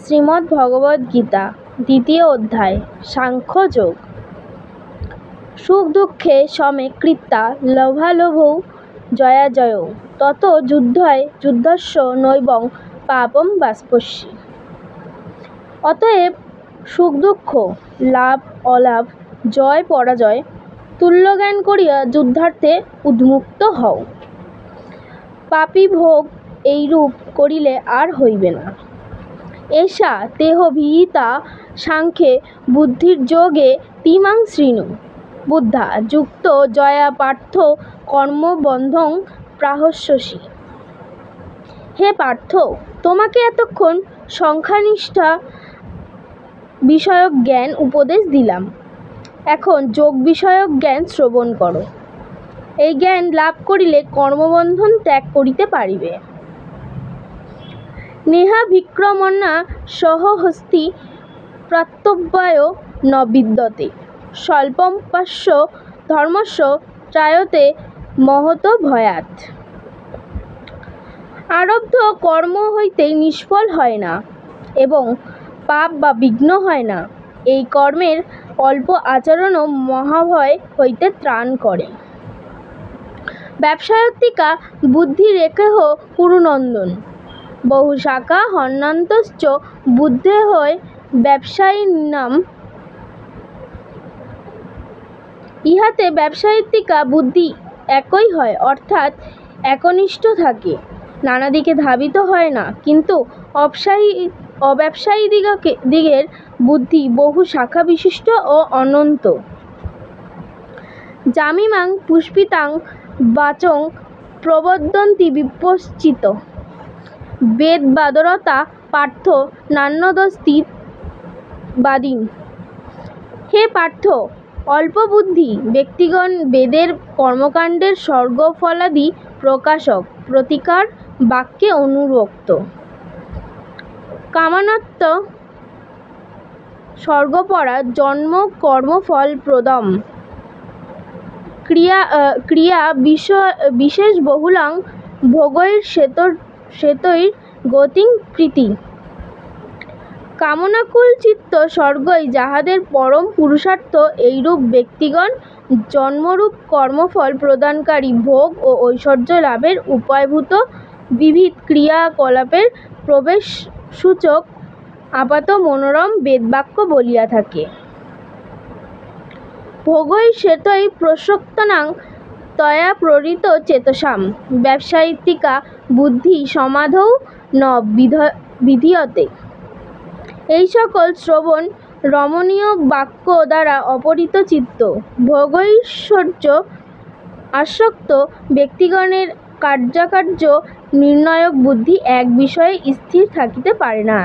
শ্রীমদ্ ভগবদ্ গীতা দ্বিতীয় অধ্যায় সাংখ্যযোগ। সুখ দুঃখে সমে কৃত্যা লভালোভৌ জয়াজয়ৌ তত যুদ্ধস্য নৈবং পাপম বাষ্পস্যি। অতএব সুখ দুঃখ, লাভ অলাভ, জয় পরাজয় তুল্যজ্ঞান করিয়া যুদ্ধার্থে উন্মুক্ত হও। পাপী ভোগ এইরূপ করিলে আর হইবে না। এষা তেহ বিহিতা সাংখ্যে বুদ্ধির্যোগে তিমাং শৃণু। বুদ্ধা যুক্ত জয়া পার্থ কর্মবন্ধং প্রাহস্যসি। হে পার্থ, তোমাকে এতক্ষণ সংখ্যানিষ্ঠা বিষয়ক জ্ঞান উপদেশ দিলাম। এখন যোগ বিষয়ক জ্ঞান শ্রবণ করো। এই জ্ঞান লাভ করিলে কর্মবন্ধন ত্যাগ করিতে পারিবে। নেহা বিক্রমণা সহ হস্তি প্রাপ্তব্যয় ন বিদ্যতে স্বল্পম পাস্য ধর্মস্য ত্রায়তে মহতো ভয়াৎ। আরব্ধ কর্ম হইতেই নিষ্ফল হয় না এবং পাপ বা বিঘ্ন হয় না। এই কর্মের অল্প আচরণও মহাভয় হইতে ত্রাণ করে। ব্যবসায়ত্তিকা বুদ্ধিরেকেহ কুরুনন্দন বহু শাখা হন্যান্তশ্চ বুদ্ধেহ ব্যবসায়িনাম। ইহাতে ব্যবসায়িত্তিকা বুদ্ধি একই হয়, অর্থাৎ একনিষ্ঠ থাকে, নানা দিকে ধাবিত হয় না। কিন্তু অব্যবসায়ী দিগের বুদ্ধি বহু শাখা বিশিষ্ট ও অনন্ত। যামিমাং পুষ্পিতাং বাচং প্রবদন্তি বিপশ্চিত বেদবাদরতা পার্থ নান্যদস্তি বাদীন। হে পার্থ, অল্পবুদ্ধি ব্যক্তিগণ বেদের কর্মকাণ্ডের স্বর্গফলাদি প্রকাশক প্রতিকার বাক্যে অনুরক্ত। কামান্বিত স্বর্গপরা জন্ম কর্মফলপ্রদম ক্রিয়া বিশেষ বহুলাং ভোগৈশ্চেতৈ গতিং কৃতি। কামনাকুল চিত্ত স্বর্গই যাহাদের পরম পুরুষার্থ, এইরূপ ব্যক্তিগণ জন্মরূপ কর্মফল প্রদানকারী ভোগ ও ঐশ্বর্য লাভের উপায়ভূত বিবিধ ক্রিয়াকলাপের প্রবেশসূচক আপাত মনোরম বেদবাক্য বলিয়া থাকে। ভোগৈশ্চেতৈ প্রসক্তানাং তয়া প্রীত চেতসাম ব্যবসায়িত্তিকা বুদ্ধি সমাধৌ ন বিধীয়তে। এই সকল শ্রবণ রমণীয় বাক্য দ্বারা অপহৃত চিত্ত, ভোগৈশ্বর্য আসক্ত ব্যক্তিগণের কার্যাকার্য নির্ণয়ক বুদ্ধি এক বিষয়ে স্থির থাকিতে পারে না।